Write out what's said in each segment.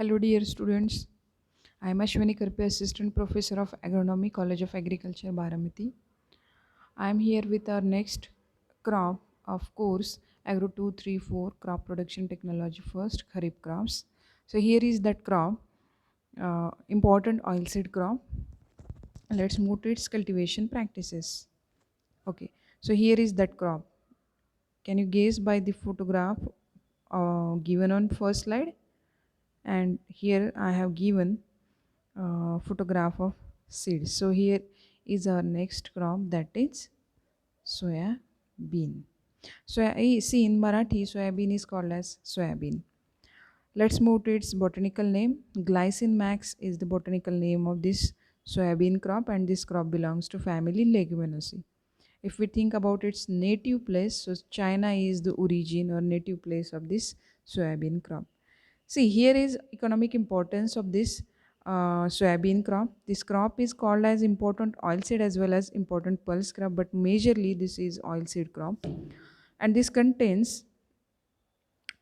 Hello, dear students. I am Ashwini Karpe, Assistant Professor of Agronomy, College of Agriculture, Baramati. I am here with our next crop of course Agro 234 Crop Production Technology First Kharif crops. So here is that crop, important oilseed crop. Let's move to its cultivation practices. Okay, so here is that crop. Can you guess by the photograph given on first slide? And here I have given photograph of seeds. So here is our next crop, that is soya bean. See, in Marathi soya bean is called as soya bean. Let's move to its botanical name. Glycine max is the botanical name of this soybean crop, and this crop belongs to family Leguminosae. If we think about its native place, so China is the origin or native place of this soybean crop. See, here is economic importance of this soybean crop. This crop is called as important oilseed as well as important pulse crop, but majorly this is oilseed crop, and this contains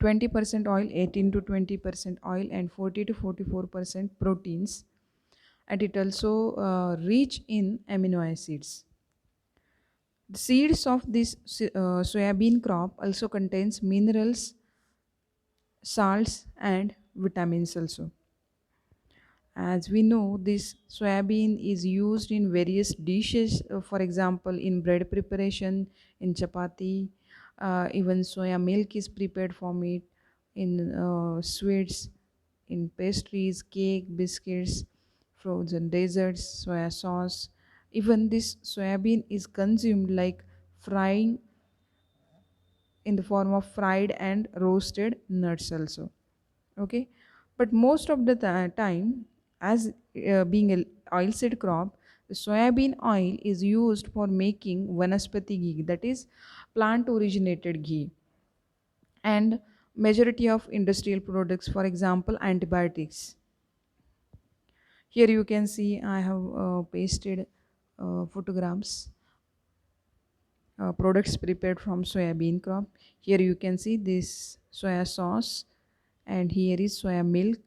20% oil, 18 to 20% oil, and 40 to 44% proteins, and it also rich in amino acids. The seeds of this soybean crop also contains minerals, salts, and vitamins also. As we know, this soybean is used in various dishes, for example, in bread preparation, in chapati, even soya milk is prepared from it, in sweets, in pastries, cake, biscuits, frozen desserts, soya sauce. Even this soybean is consumed like frying in the form of fried and roasted nuts also. Okay, but most of the time, as being a oilseed crop, the soybean oil is used for making vanaspati ghee, that is plant originated ghee, and majority of industrial products, for example antibiotics. Here you can see I have pasted photographs, products prepared from soybean crop. Here you can see this soya sauce, and here is soya milk,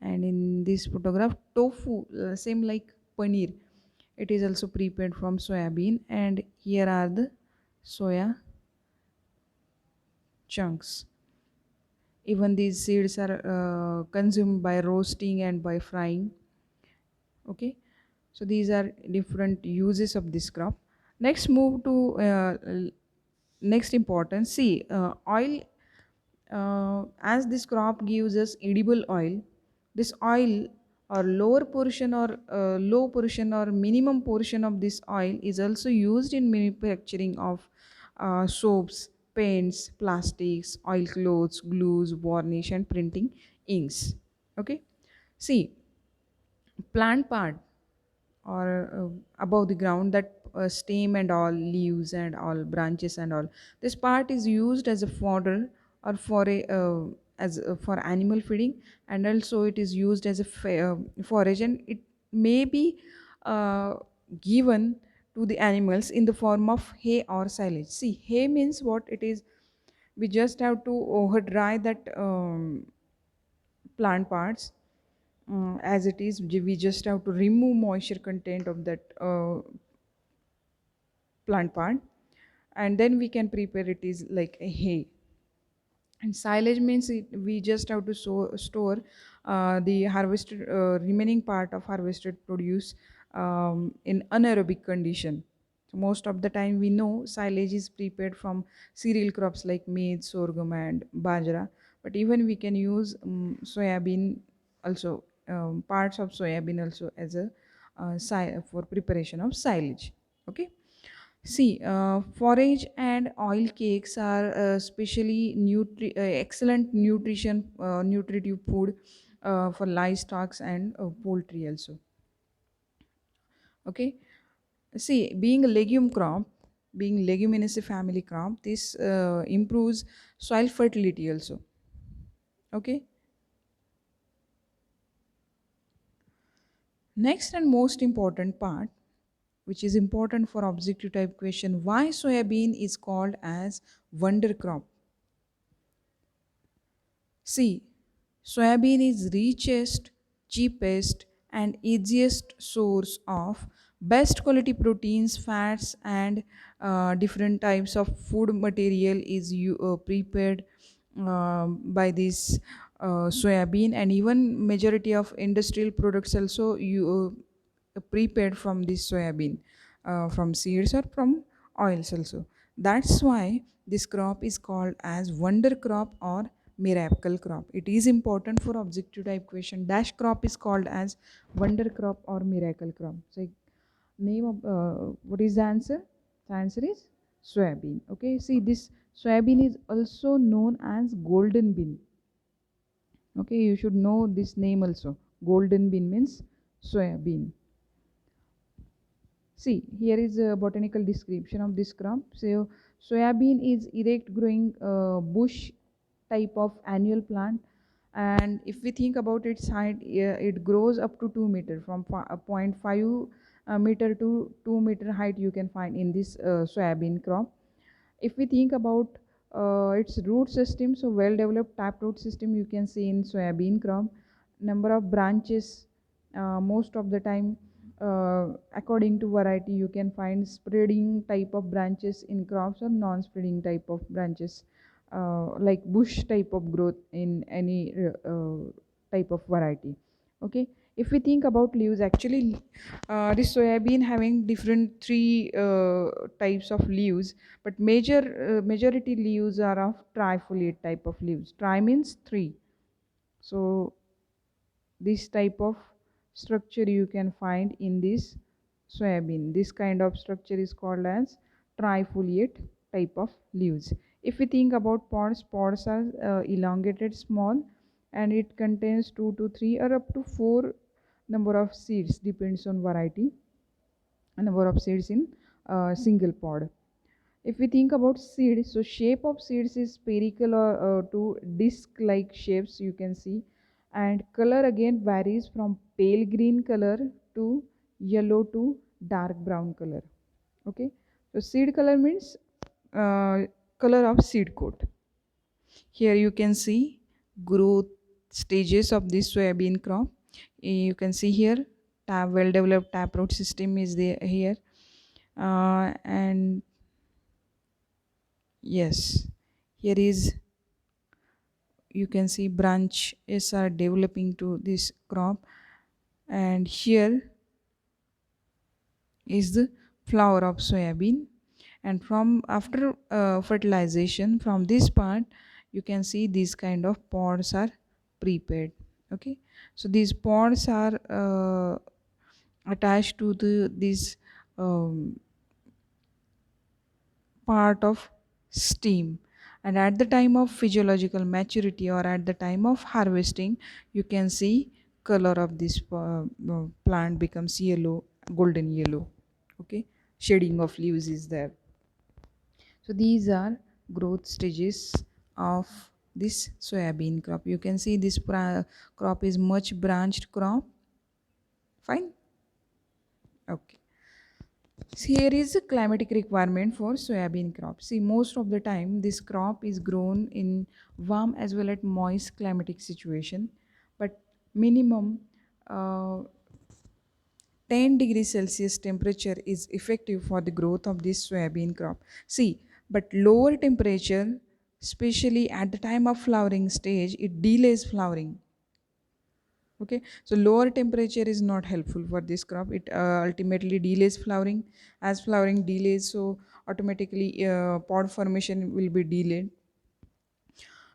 and in this photograph tofu, same like paneer, it is also prepared from soybean, and here are the soya chunks. Even these seeds are consumed by roasting and by frying. Okay, so these are different uses of this crop. Next move to next importance. See, oil, as this crop gives us edible oil, this oil or lower portion or low portion or minimum portion of this oil is also used in manufacturing of soaps, paints, plastics, oil clothes, glues, varnish, and printing inks. Okay, see, plant part or above the ground, that stem and all leaves and all branches and all, this part is used as a fodder or for a as for animal feeding, and also it is used as a forage, and it may be uh, given to the animals in the form of hay or silage. See, hay means what it is, we just have to dry that plant parts as it is. We just have to remove moisture content of that plant part, and then we can prepare it is like a hay. And silage means we just have to store the harvested remaining part of harvested produce in anaerobic condition. So most of the time we know silage is prepared from cereal crops like maize, sorghum, and bajra. But even we can use soybean also, parts of soybean also as a for preparation of silage. Okay. See, forage and oil cakes are especially excellent nutritive food for livestock and poultry also. Okay. See, being a legume crop, being leguminous family crop, this improves soil fertility also. Okay. Next and most important part, which is important for objective type question, why soybean is called as wonder crop. See, Soybean is richest, cheapest, and easiest source of best quality proteins, fats, and different types of food material is prepared by this soybean, and even majority of industrial products also you prepared from this soybean, from seeds or from oils also. That's why this crop is called as wonder crop or miracle crop. It is important for objective type question. Dash crop is called as wonder crop or miracle crop. So name of what is the answer? The answer is soybean. Okay, see, this soybean is also known as golden bean. Okay, you should know this name also. Golden bean means soybean. See, here is a botanical description of this crop. So, soybean is erect growing bush type of annual plant, and if we think about its height, it grows up to 2 meter, from 0.5 meter to 2 meter height you can find in this soybean crop. If we think about its root system, so well developed taproot system you can see in soybean crop. Number of branches, most of the time, according to variety, you can find spreading type of branches in crops or non-spreading type of branches, like bush type of growth in any type of variety. Okay, if we think about leaves, actually this soybean having different three types of leaves, but majority leaves are of trifoliate type of leaves. Tri means three. So this type of structure you can find in this soybean. This kind of structure is called as trifoliate type of leaves. If we think about pods, pods are elongated, small, and it contains 2 to 3 or up to 4 number of seeds, depends on variety, a number of seeds in single pod. If we think about seeds, so shape of seeds is spherical or to disc like shapes you can see, and color again varies from pale green color to yellow to dark brown color. Okay, so seed color means uh, color of seed coat. Here you can see growth stages of this soybean crop. You can see here well developed taproot system is there here, and yes, here is, you can see branches are developing to this crop, and here is the flower of soybean, and from after fertilization from this part you can see these kind of pods are prepared. Okay, so these pods are attached to the this um, part of steam, and at the time of physiological maturity or at the time of harvesting you can see color of this plant becomes yellow, golden yellow. Okay, shading of leaves is there. So these are growth stages of this soybean crop. You can see this crop is much branched crop. Fine. Okay. So here is a climatic requirement for soybean crop. See, most of the time this crop is grown in warm as well as moist climatic situation, but minimum uh, 10 degrees Celsius temperature is effective for the growth of this soybean crop. See, but lower temperature, especially at the time of flowering stage, it delays flowering. Okay, so lower temperature is not helpful for this crop. It ultimately delays flowering. As flowering delays, so automatically pod formation will be delayed.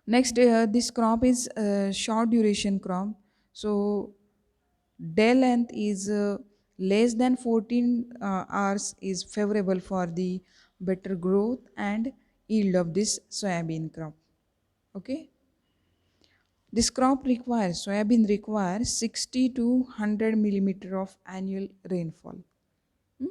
Next, this crop is a short duration crop. So day length is less than 14 hours is favorable for the better growth and yield of this soybean crop. Okay, this crop requires, soybean requires 60 to 100 millimeter of annual rainfall. Hmm?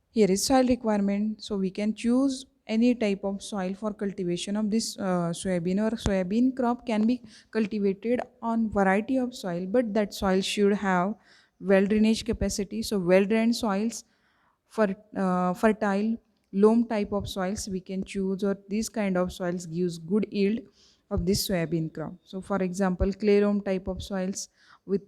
Here is soil requirement. So we can choose any type of soil for cultivation of this soybean, or soybean crop can be cultivated on variety of soil, but that soil should have well drainage capacity. So well drained soils, for fertile loam type of soils we can choose, or these kind of soils gives good yield. of this soybean crop. So for example, clay loam type of soils with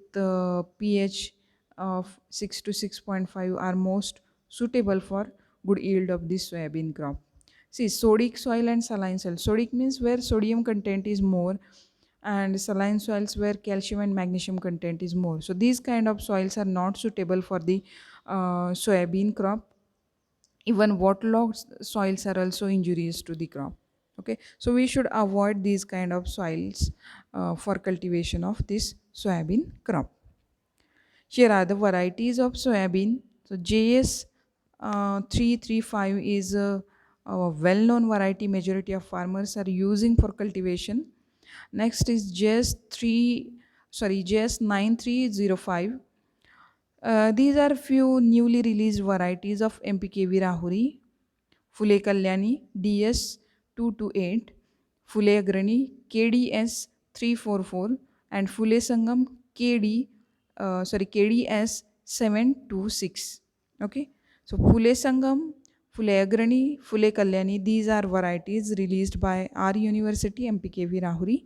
pH of 6 to 6.5 are most suitable for good yield of this soybean crop. See, sodic soil and saline soil. Sodic means where sodium content is more, and saline soils where calcium and magnesium content is more. So these kind of soils are not suitable for the soybean crop. Even waterlogged soils are also injurious to the crop. Okay, so we should avoid these kind of soils for cultivation of this soybean crop. Here are the varieties of soybean. So JS 335 is a well-known variety majority of farmers are using for cultivation. Next is JS 9305. These are few newly released varieties of MPKV Rahuri, Fule Kalyani DS 228, Fule Agrani KDS 344, and Fule Sangam KDS 726. Okay, so Fule Sangam, Fule Agrani, Fule Kalyani, these are varieties released by our university MPKV Rahuri.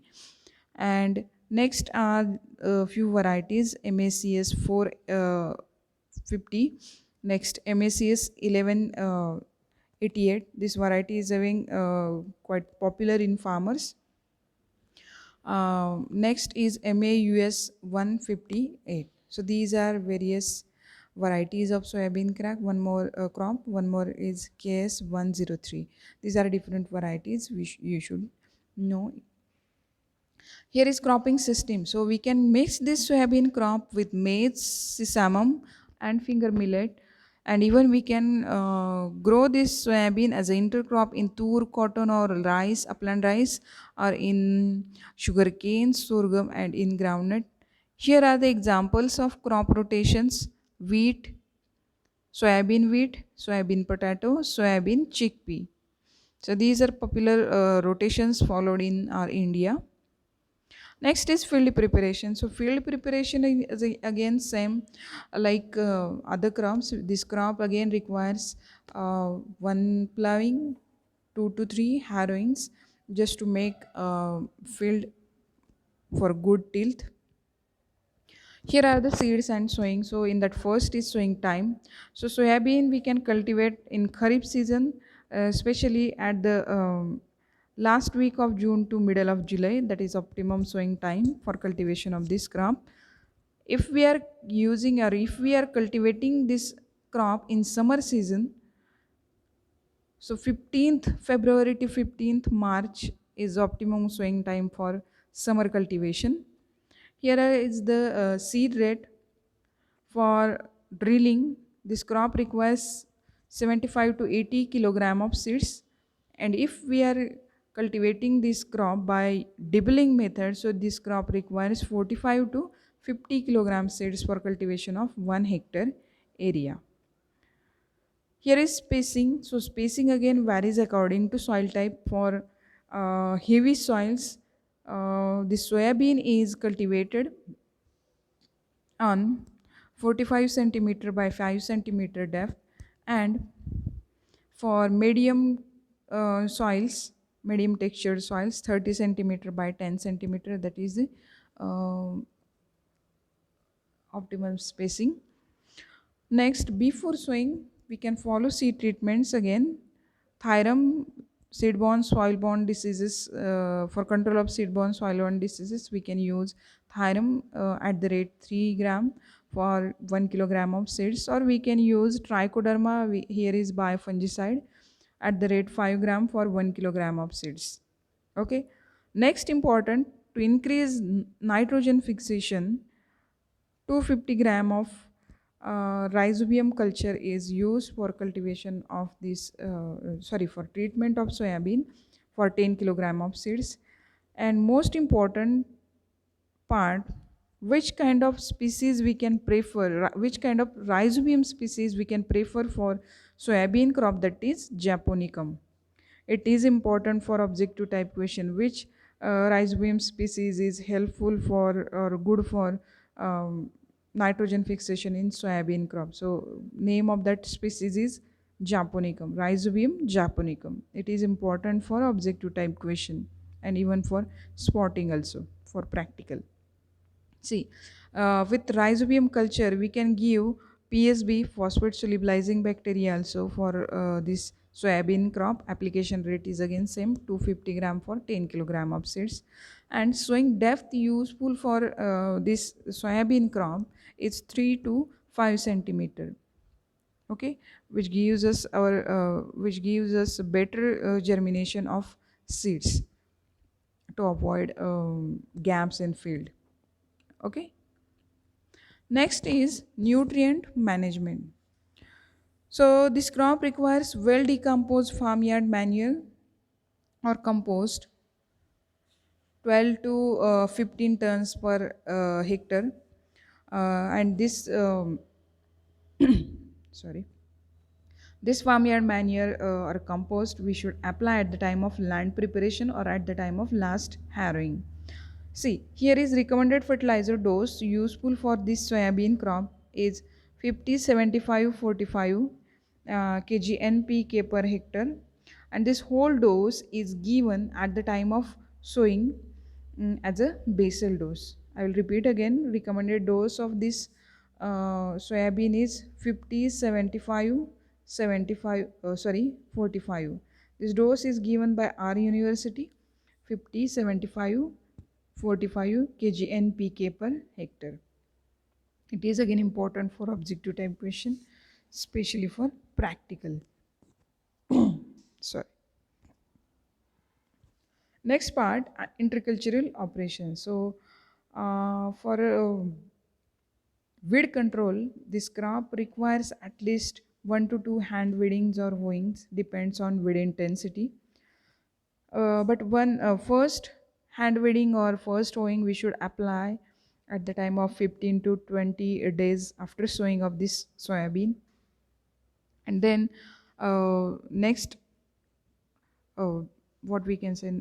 And next are a few varieties: MACS 450, next MACS 1188. This variety is having quite popular in farmers. Next is MAUS 158. So these are various varieties of soybean crack. One more crop, one more is KS 103. These are different varieties you should know. Here is cropping system. So we can mix this soybean crop with maize, sesame, and finger millet. And even we can grow this soybean as an intercrop in tur, cotton, or rice, upland rice, or in sugarcane, sorghum, and in groundnut. Here are the examples of crop rotations: wheat, wheat, soybean potato, soybean chickpea. So these are popular rotations followed in our India. Next is field preparation. So field preparation is again same like other crops. This crop again requires one plowing, 2 to 3 harrowings just to make field for good tilth. Here are the seeds and sowing. So in that first is sowing time. So soybean we can cultivate in Kharif season, especially at the last week of June to middle of July. That is optimum sowing time for cultivation of this crop. If we are using or if we are cultivating this crop in summer season, so 15th February to 15th March is optimum sowing time for summer cultivation. Here is the seed rate for drilling. This crop requires 75 to 80 kilogram of seeds, and if we are cultivating this crop by dibbling method, so this crop requires 45 to 50 kilogram seeds for cultivation of 1 hectare area. Here is spacing. So spacing again varies according to soil type. For heavy soils, the soybean is cultivated on 45 centimeter by 5 centimeter depth, and for medium soils, medium textured soils, 30 centimeter by 10 centimeter, that is the uh, optimal spacing. Next, before sowing, we can follow seed treatments again. Thyrum, seed-borne, soil-borne diseases. For control of seed-borne, soil-borne diseases, we can use Thyrum at the rate 3 gram for 1 kilogram of seeds, or we can use Trichoderma. Here is biofungicide at the rate 5 gram for 1 kilogram of seeds. Okay. Next important, to increase nitrogen fixation, 250 gram of rhizobium culture is used for cultivation of this for treatment of soybean for 10 kilogram of seeds. And most important part, which kind of species we can prefer, which kind of rhizobium species we can prefer for soybean crop, that is japonicum. It is important for objective type question, which rhizobium species is helpful for or good for nitrogen fixation in soybean crop. So name of that species is japonicum, rhizobium japonicum. It is important for objective type question. and even for spotting also for practical. See, with rhizobium culture, we can give PSB, phosphate solubilizing bacteria, also for this soybean crop. Application rate is again same, 250 gram for 10 kilogram of seeds. And sowing depth useful for this soybean crop is 3 to 5 centimeter. Okay, which gives us better germination of seeds to avoid gaps in field. Okay. Next is nutrient management. So this crop requires well decomposed farmyard manure or compost, 12 to 15 tons per hectare. And this sorry, this farmyard manure or compost we should apply at the time of land preparation or at the time of last harrowing. See, here is recommended fertilizer dose useful for this soybean crop is 50, 75, 45 kg NPK per hectare, and this whole dose is given at the time of sowing, as a basal dose. I will repeat again, recommended dose of this soybean is 50, 75, 75, 45. This dose is given by our university, 50, 75, 45 kg NPK per hectare. It is again important for objective type question, especially for practical. Sorry. Next part, intercultural operations. So, for weed control, this crop requires at least 1 to 2 hand weedings or hoeings, depends on weed intensity. But one first hand weeding or first sowing we should apply at the time of 15 to 20 days after sowing of this soybean. And then next, uh, what we can say,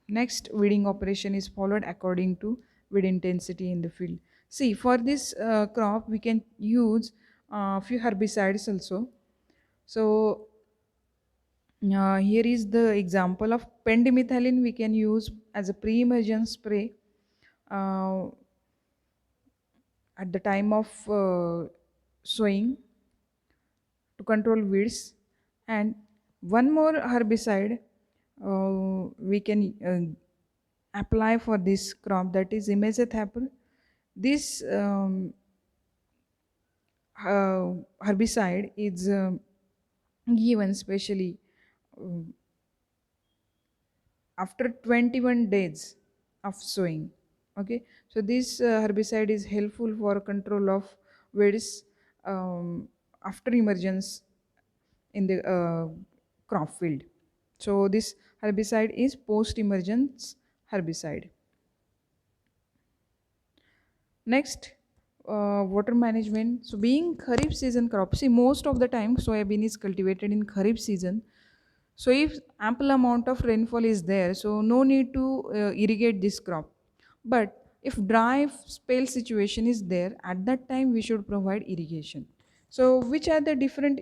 next weeding operation is followed according to weed intensity in the field. See, for this crop we can use few herbicides also. So here is the example of pendimethalin we can use as a pre-emergent spray uh, at the time of sowing to control weeds. And one more herbicide we can apply for this crop, that is imazethapr. This herbicide is given specially um, after 21 days of sowing. Okay, so this herbicide is helpful for control of weeds after emergence in the crop field. So this herbicide is post emergence herbicide. Next, water management. So being kharif season crop, see, most of the time soybean is cultivated in kharif season. So if ample amount of rainfall is there, so no need to irrigate this crop. But if dry spell situation is there, at that time we should provide irrigation. So which are the different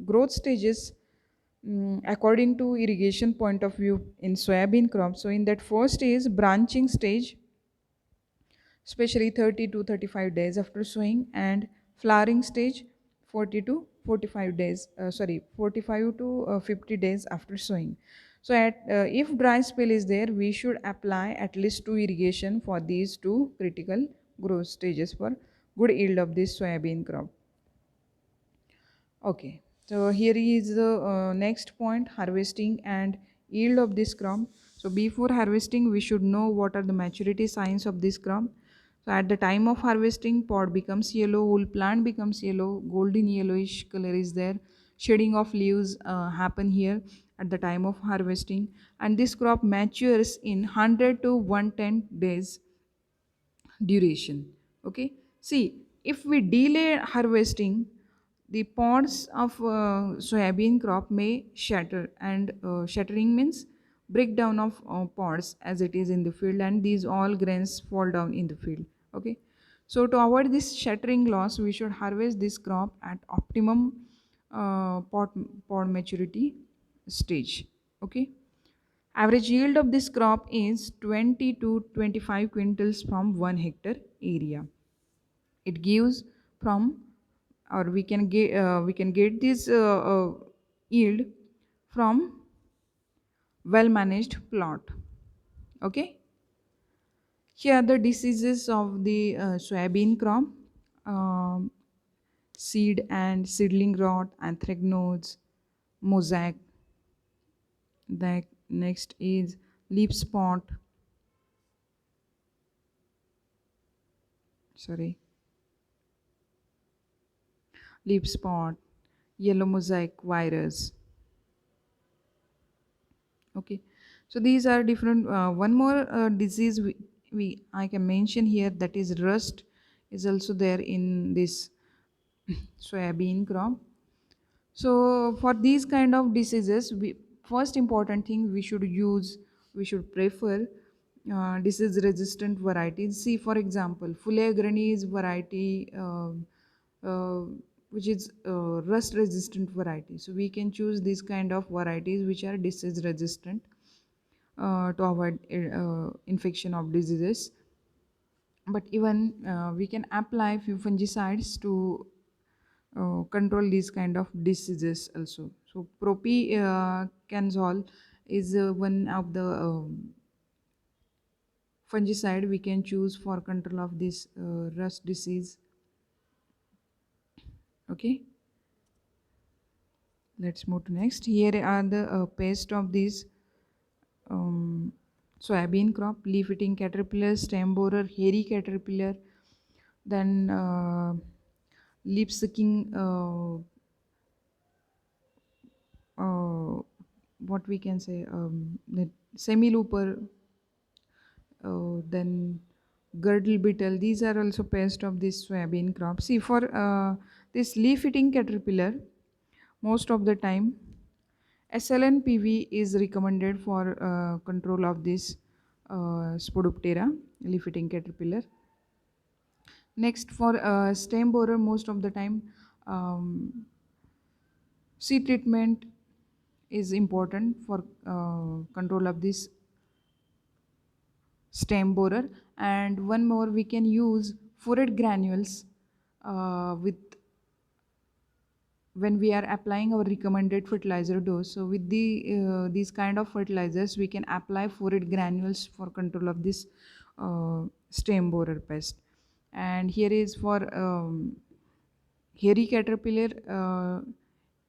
growth stages according to irrigation point of view in soybean crop? So in that first is branching stage, especially 30 to 35 days after sowing, and flowering stage 40 to 45 days, 45 to 50 days after sowing. So if dry spell is there, we should apply at least two irrigation for these two critical growth stages for good yield of this soybean crop. Okay, so here is the next point, harvesting and yield of this crop. So before harvesting, we should know what are the maturity signs of this crop. So at the time of harvesting, pod becomes yellow, whole plant becomes yellow, golden yellowish color is there. Shading of leaves happen here at the time of harvesting, and this crop matures in 100 to 110 days duration. Okay, see, if we delay harvesting, the pods of soybean crop may shatter, and shattering means breakdown of pods as it is in the field, and these all grains fall down in the field. Okay, so to avoid this shattering loss, we should harvest this crop at optimum pod maturity stage. Okay, Average yield of this crop is 20 to 25 quintals from 1 hectare area. It gives from, or we can get this yield from well managed plot. Okay. Here are the diseases of the soybean crop: um, seed and seedling rot, anthracnose, mosaic. The next is leaf spot, sorry, leaf spot, yellow mosaic virus. Okay, so these are different. One more disease we I can mention here, that is rust, is also there in this soybean crop. So for these kind of diseases, we first important thing we should prefer disease resistant varieties. See, for example, Fuliagranese variety, uh, which is rust resistant variety. So we can choose these kind of varieties which are disease resistant to avoid infection of diseases. But even we can apply few fungicides to control these kind of diseases also. So propiconazole is one of the fungicide we can choose for control of this rust disease. Okay, let's move to next. Here are the pest of these um, soybean crop: leaf eating caterpillar, stem borer, hairy caterpillar, then leaf sucking, what we can say, the semi looper, then girdle beetle. These are also pests of this soybean crop. See, for this leaf eating caterpillar, most of the time SLNPV is recommended for control of this Spodoptera, leaf eating caterpillar. Next, for stem borer, most of the time seed treatment is important for control of this stem borer. And one more, we can use furred granules with when we are applying our recommended fertilizer dose. So with these kind of fertilizers, we can apply furred granules for control of this stem borer pest. And here is for hairy caterpillar,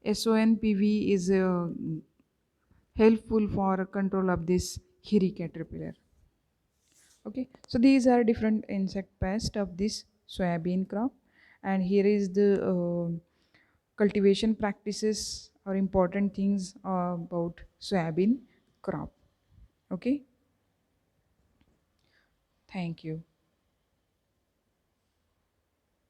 SONPV is helpful for control of this hairy caterpillar. Okay, so these are different insect pests of this soybean crop. And here is the cultivation practices or important things about soybean crop. Okay, thank you.